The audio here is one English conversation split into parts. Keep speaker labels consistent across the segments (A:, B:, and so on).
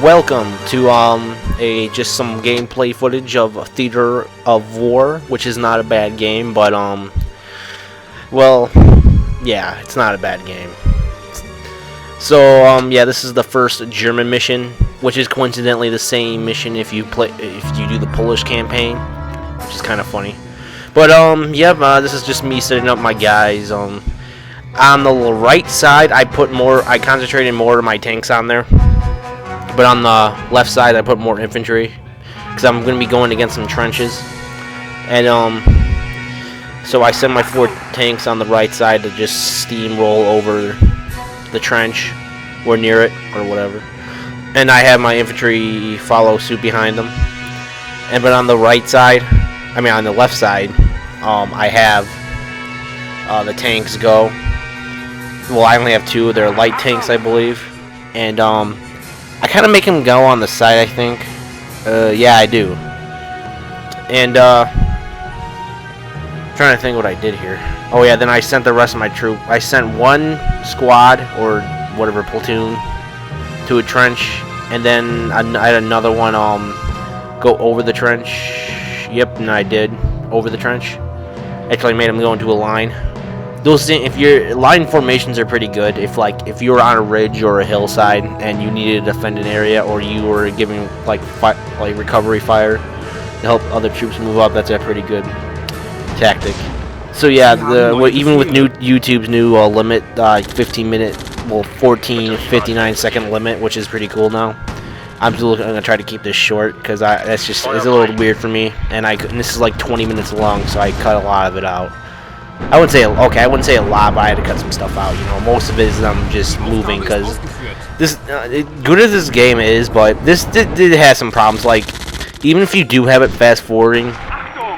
A: welcome to just some gameplay footage of Theater of War, which is not a bad game, but well, yeah, it's not a bad game. So yeah, this is the first German mission, which is coincidentally the same mission if you do the Polish campaign, which is kind of funny. But this is just me setting up my guys. On the right side, I concentrated more of my tanks on there. But on the left side, I put more infantry because I'm going to be going against some trenches. And so I send my 4 tanks on the right side to just steamroll over the trench or near it or whatever. And I have my infantry follow suit behind them. But on the right side, on the left side, I have the tanks go. Well, I only have 2. They're light tanks, I believe. And I kind of make them go on the side, I think. Yeah, I do. And trying to think what I did here. Oh yeah, then I sent the rest of my troop. I sent 1 squad or whatever platoon to a trench, and then I had another one go over the trench. Yep, and I did over the trench. Actually, made them go into a line. If your line formations are pretty good, if you were on a ridge or a hillside and you needed to defend an area, or you were giving like recovery fire to help other troops move up, that's a pretty good tactic. So yeah, even with YouTube's new limit, 15-minute, 59-second limit, which is pretty cool now. I'm still gonna try to keep this short because it's a little weird for me, and this is like 20 minutes long, so I cut a lot of it out. I wouldn't say a lot, but I had to cut some stuff out. Most of it is just moving because this, good as this game is, but this did have some problems. Like, even if you do have it fast forwarding,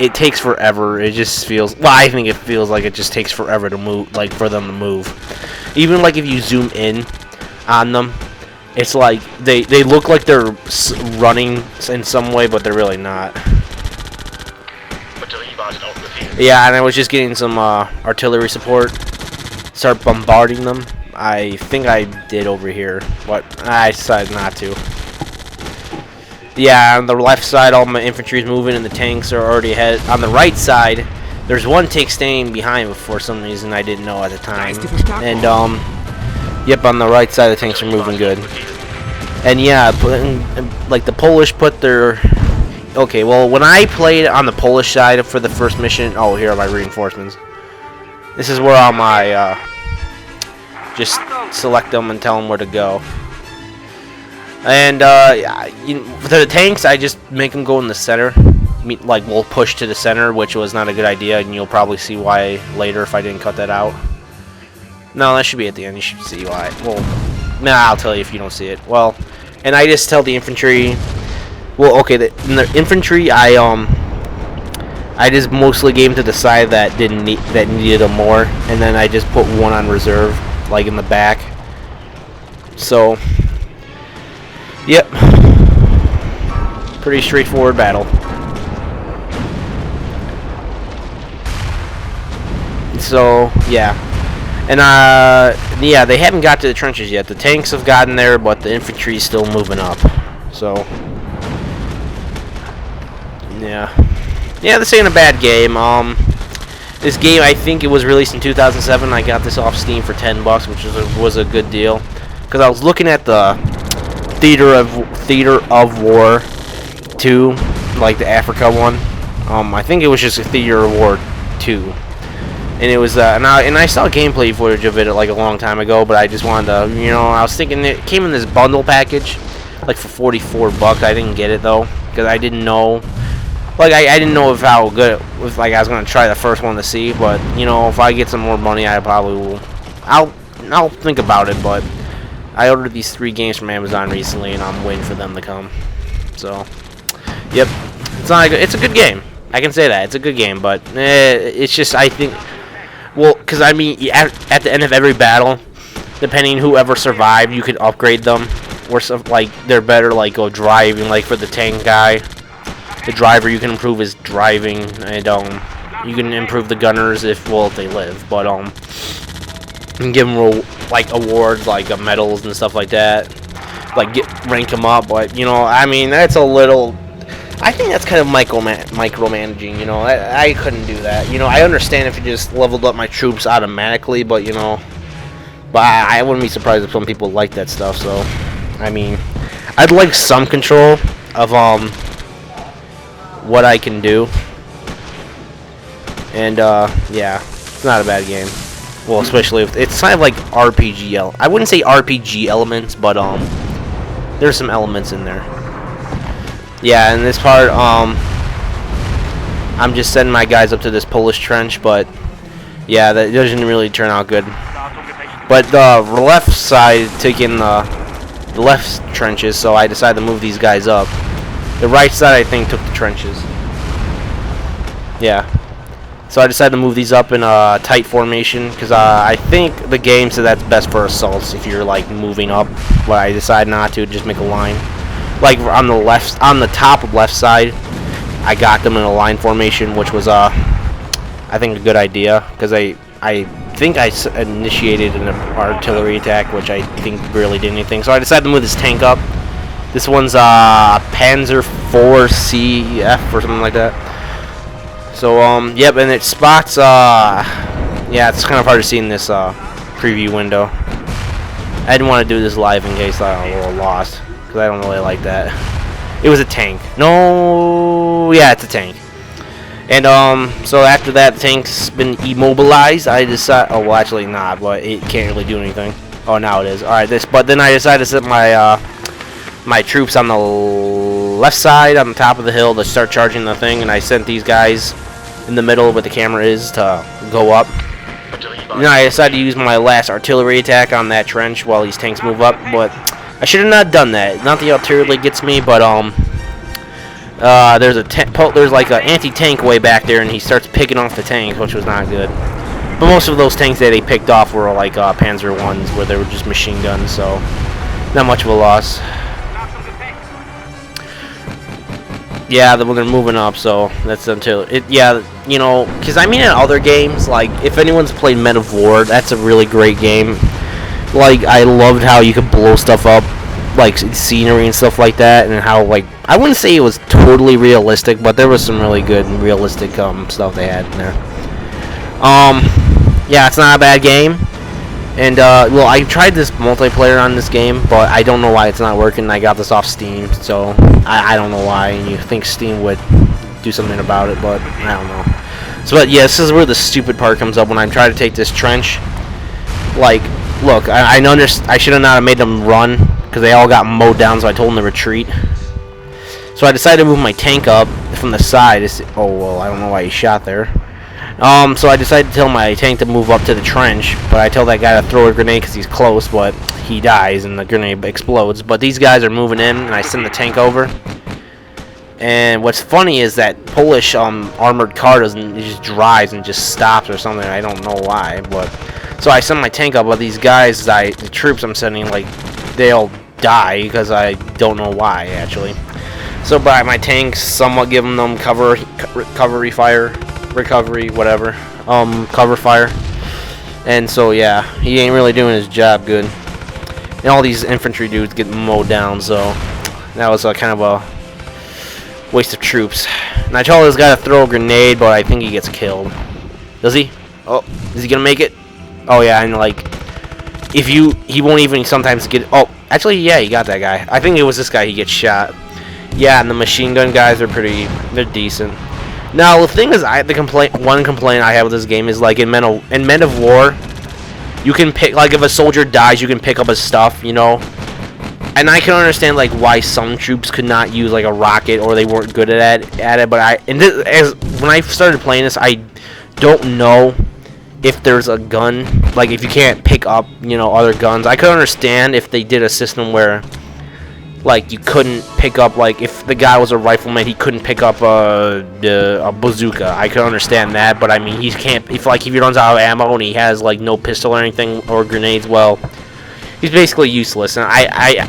A: it takes forever. It just feels. Well, I think it feels like it just takes forever to move, for them to move. Even if you zoom in on them, it's like they look like they're running in some way, but they're really not. Yeah, and I was just getting some artillery support. Start bombarding them. I think I did over here, but I decided not to. Yeah, on the left side, all my infantry is moving, and the tanks are already ahead. On the right side, there's 1 tank staying behind for some reason I didn't know at the time. And yep, on the right side, the tanks are moving good. And yeah, the Polish put their. Okay, well, when I played on the Polish side for the first mission... Oh, here are my reinforcements. This is where all my... just select them and tell them where to go. And, for the tanks, I just make them go in the center. We'll push to the center, which was not a good idea, and you'll probably see why later if I didn't cut that out. No, that should be at the end. You should see why. Well, I'll tell you if you don't see it. Well, and I just tell the infantry... Well, okay, in the infantry, I just mostly gave them to the side that needed them more, and then I just put 1 on reserve, in the back. So, yep, pretty straightforward battle. So yeah, and yeah, they haven't got to the trenches yet. The tanks have gotten there, but the infantry is still moving up. So. Yeah, this ain't a bad game. This game, I think it was released in 2007. I got this off Steam for $10, which was a good deal. Because I was looking at the Theater of War 2, the Africa one. I think it was just a Theater of War 2, and it was and I saw gameplay footage of it a long time ago. But I just wanted to, I was thinking it came in this bundle package, for $44. I didn't get it though because I didn't know. I didn't know how good it was. I was gonna try the first one to see, but if I get some more money, I probably will. I'll think about it. But I ordered these 3 games from Amazon recently, and I'm waiting for them to come. So, yep, it's a good game. I can say that it's a good game, but it's just I think, because at the end of every battle, depending whoever survived, you could upgrade them, or they're better go driving, for the tank guy. The driver, you can improve his driving, and you can improve the gunners if they live, but and give them awards medals and stuff like that. like rank them up. But you know, I mean, that's a little. I think that's kind of micromanaging. You know, I couldn't do that. You know, I understand if you just leveled up my troops automatically, but you know, but I wouldn't be surprised if some people like that stuff. So, I mean, I'd like some control of what I can do. And yeah, it's not a bad game. Well, especially if it's kind of like RPG. I wouldn't say RPG elements, but there's some elements in there. Yeah, in this part, I'm just sending my guys up to this Polish trench, but yeah, that doesn't really turn out good. But the left side took in the left trenches, so I decided to move these guys up. The right side, I think, took the trenches. Yeah. So I decided to move these up in a tight formation because I think the game said that's best for assaults if you're like moving up. But I decided not to, just make a line. Like on the top of left side, I got them in a line formation, which was I think a good idea because I think I initiated an artillery attack, which I think barely did anything. So I decided to move this tank up. This one's Panzer IV CF or something like that. So, yep, and it spots, yeah, it's kind of hard to see in this, preview window. I didn't want to do this live in case I got a little lost, because I don't really like that. It was a tank. No, yeah, it's a tank. And, so after that, the tank's been immobilized. I decided, oh, well, actually not, but it can't really do anything. Oh, now it is. Alright, but then I decided to set my, my troops on the left side, on the top of the hill, to start charging the thing, and I sent these guys in the middle where the camera is to go up. Then I decided to use my last artillery attack on that trench while these tanks move up, but I should have not done that. Not the artillery gets me, but there's like an anti-tank way back there, and he starts picking off the tanks, which was not good. But most of those tanks that he picked off were like Panzer Is, where they were just machine guns, so not much of a loss. Yeah, when they're moving up, so that's until it. Yeah, you know, because I mean, in other games, like if anyone's played Men of War, that's a really great game. Like I loved how you could blow stuff up, like scenery and stuff like that, and how like I wouldn't say it was totally realistic, but there was some really good and realistic stuff they had in there. Yeah, it's not a bad game. And, well, I tried this multiplayer on this game, but I don't know why it's not working. I got this off Steam, so I don't know why. And you think Steam would do something about it, but I don't know. So, but yeah, this is where the stupid part comes up when I try to take this trench. Like, look, I should have not made them run, because they all got mowed down, so I told them to retreat. So I decided to move my tank up from the side. Oh, well, I don't know why he shot there. So I decided to tell my tank to move up to the trench, but I tell that guy to throw a grenade because he's close, but he dies and the grenade explodes. But these guys are moving in, and I send the tank over. And what's funny is that Polish armored car it just drives and just stops or something. I don't know why, but so I send my tank up, but these guys, the troops I'm sending, like they'll die because I don't know why actually. So by my tanks, somewhat giving them cover fire. Recovery, whatever, cover fire, and so yeah, he ain't really doing his job good, and all these infantry dudes get mowed down, so that was kind of a waste of troops. And I told this guy to throw a grenade, but I think he gets killed. Does he? Oh, is he gonna make it? Oh yeah, and like, if he won't even sometimes get, oh, actually, yeah, he got that guy. I think it was this guy, he gets shot. Yeah, and the machine gun guys are they're decent. Now the thing is, one complaint I have with this game is like in Men of War, you can pick, like if a soldier dies, you can pick up his stuff, you know. And I can understand like why some troops could not use like a rocket or they weren't good at it. But when I started playing this, I don't know if there's a gun, like if you can't pick up, you know, other guns. I could understand if they did a system where like you couldn't pick up, like if the guy was a rifleman, he couldn't pick up a bazooka. I could understand that, but I mean, he can't. If he runs out of ammo and he has like no pistol or anything or grenades, well, he's basically useless. And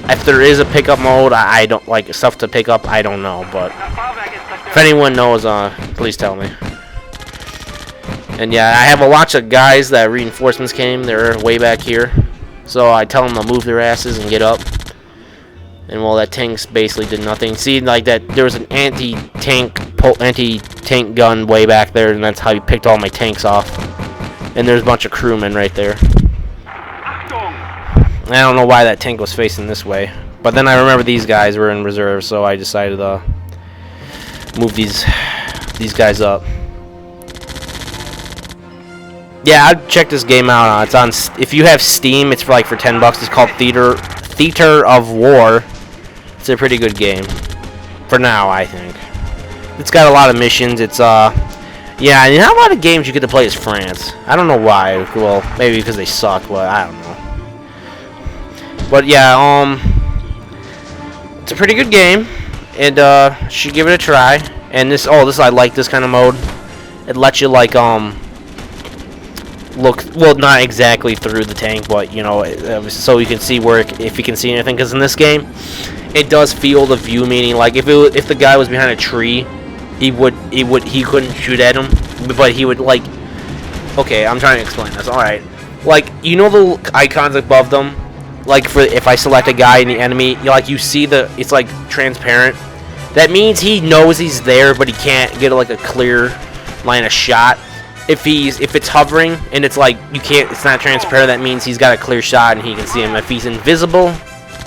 A: if there is a pickup mode, I don't like stuff to pick up. I don't know, but if anyone knows, please tell me. And yeah, I have a lot of guys that reinforcements came. They're way back here, so I tell them to move their asses and get up. And well, that tanks basically did nothing. See, like that, there was an anti-tank gun way back there, and that's how he picked all my tanks off. And there's a bunch of crewmen right there. I don't know why that tank was facing this way, but then I remember these guys were in reserve, so I decided to move these guys up. Yeah, I'd check this game out. It's on. If you have Steam, it's for $10. It's called Theater of War. It's a pretty good game for now, I think. It's got a lot of missions. It's yeah, and not a lot of games you get to play as France. I don't know why. Well, maybe because they suck, but I don't know. But yeah, it's a pretty good game, and should give it a try. And this I like this kind of mode. It lets you look, well, not exactly through the tank, but you know, so you can see if you can see anything. Because in this game, it does field of view, meaning like if the guy was behind a tree, he couldn't shoot at him, but he would like. Okay, I'm trying to explain this. All right, like you know the icons above them. Like if I select a guy in the enemy, you see it's like transparent. That means he knows he's there, but he can't get like a clear line of shot. If it's hovering and it's like it's not transparent, that means he's got a clear shot and he can see him. If he's invisible,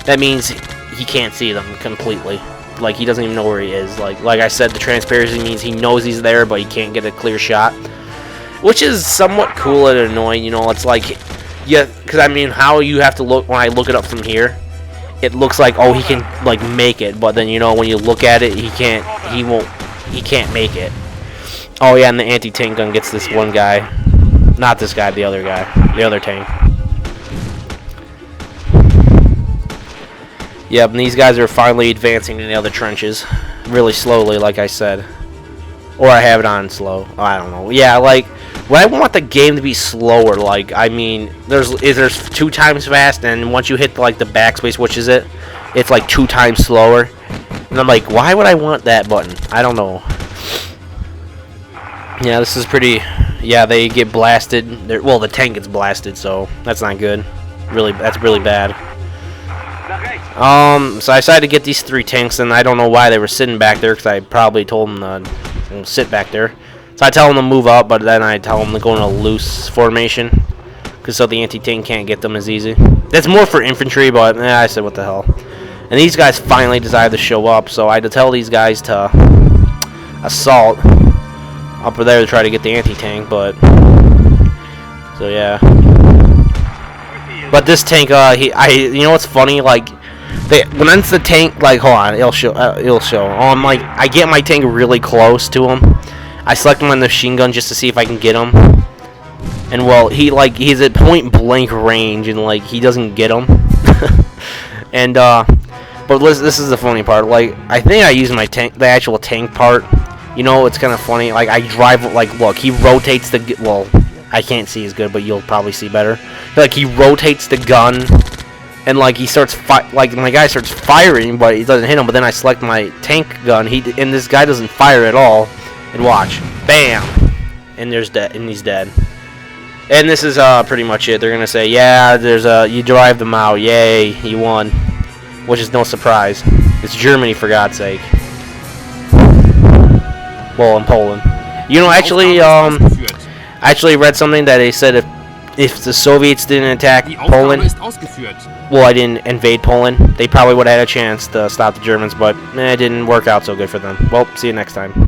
A: that means he can't see them completely. Like he doesn't even know where he is. Like I said, the transparency means he knows he's there, but he can't get a clear shot, which is somewhat cool and annoying. You know, it's like. Yeah, because I mean, how you have to look when I look it up from here, it looks like he can like make it, but then you know when you look at it, he can't make it. Oh yeah, and the anti-tank gun gets this one guy, not this guy, the other guy, the other tank. Yep, and these guys are finally advancing in the other trenches, really slowly, like I said, or I have it on slow. I don't know. Yeah, like. Well, I want the game to be slower. Like, I mean, there's 2 times fast, and once you hit like the backspace, which is it's like 2 times slower. And I'm like, why would I want that button? I don't know. Yeah, this is pretty. Yeah, they get blasted. Well, the tank gets blasted, so that's not good. Really, that's really bad. So I decided to get these 3 tanks, and I don't know why they were sitting back there, because I probably told them to sit back there. So I tell them to move up, but then I tell them to go in a loose formation, so the anti-tank can't get them as easy. That's more for infantry, but I said what the hell. And these guys finally decided to show up, so I had to tell these guys to assault up there to try to get the anti-tank, but so yeah. But this tank, you know what's funny? Like, once the tank, like, hold on, it'll show. Like, I get my tank really close to him. I select him on the machine gun just to see if I can get him. And well, he's at point blank range and like he doesn't get him. And but this is the funny part. Like I think I use the actual tank part. You know, it's kind of funny. Like I drive. Like look, he rotates the. Well, I can't see as good, but you'll probably see better. Like he rotates the gun, and like he starts like my guy starts firing, but he doesn't hit him. But then I select my tank gun. And this guy doesn't fire at all. And watch, bam, and he's dead. And this is pretty much it. They're gonna say, yeah, you drive them out, yay, you won, which is no surprise. It's Germany, for God's sake. Well, in Poland. You know, actually, I actually read something that they said if the Soviets didn't attack Poland, well, I didn't invade Poland, they probably would have had a chance to stop the Germans, but it didn't work out so good for them. Well, see you next time.